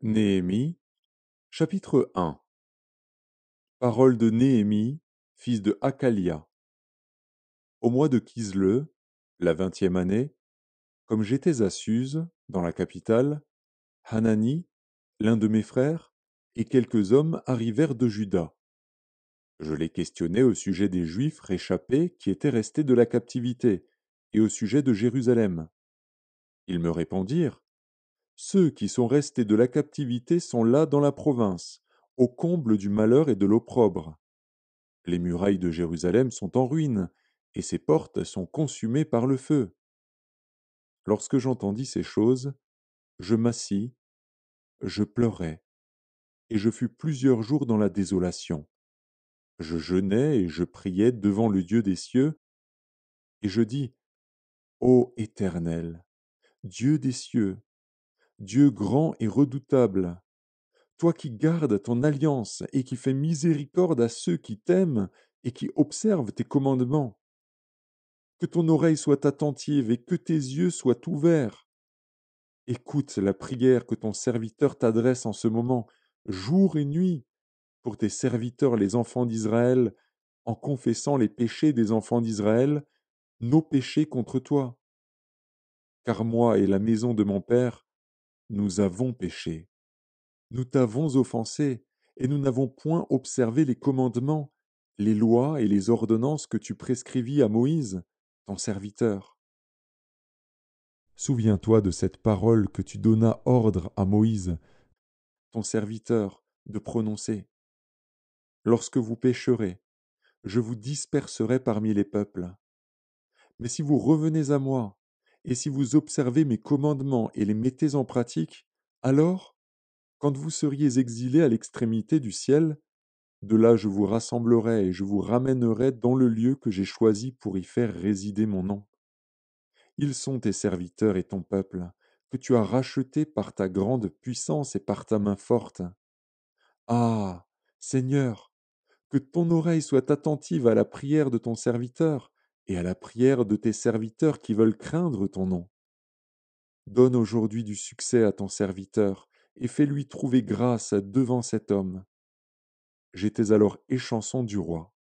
Néhémie, chapitre 1. Parole de Néhémie, fils de Hakalia. Au mois de Kisle, la 20e année, comme j'étais à Suse, dans la capitale, Hanani, l'un de mes frères, et quelques hommes arrivèrent de Juda. Je les questionnai au sujet des Juifs réchappés qui étaient restés de la captivité, et au sujet de Jérusalem. Ils me répondirent: Ceux qui sont restés de la captivité sont là dans la province, au comble du malheur et de l'opprobre. Les murailles de Jérusalem sont en ruine, et ses portes sont consumées par le feu. Lorsque j'entendis ces choses, je m'assis, je pleurai, et je fus plusieurs jours dans la désolation. Je jeûnais et je priais devant le Dieu des cieux, et je dis: Ô Éternel, Dieu des cieux, Dieu grand et redoutable, toi qui gardes ton alliance et qui fais miséricorde à ceux qui t'aiment et qui observent tes commandements, que ton oreille soit attentive et que tes yeux soient ouverts. Écoute la prière que ton serviteur t'adresse en ce moment, jour et nuit, pour tes serviteurs les enfants d'Israël, en confessant les péchés des enfants d'Israël, nos péchés contre toi. Car moi et la maison de mon Père, nous avons péché. Nous t'avons offensé, et nous n'avons point observé les commandements, les lois et les ordonnances que tu prescrivis à Moïse, ton serviteur. Souviens-toi de cette parole que tu donnas ordre à Moïse, ton serviteur, de prononcer. Lorsque vous pécherez, je vous disperserai parmi les peuples. Mais si vous revenez à moi, et si vous observez mes commandements et les mettez en pratique, alors, quand vous seriez exilés à l'extrémité du ciel, de là je vous rassemblerai et je vous ramènerai dans le lieu que j'ai choisi pour y faire résider mon nom. Ils sont tes serviteurs et ton peuple, que tu as rachetés par ta grande puissance et par ta main forte. Ah, Seigneur, que ton oreille soit attentive à la prière de ton serviteur et à la prière de tes serviteurs qui veulent craindre ton nom. Donne aujourd'hui du succès à ton serviteur et fais-lui trouver grâce devant cet homme. J'étais alors échanson du roi.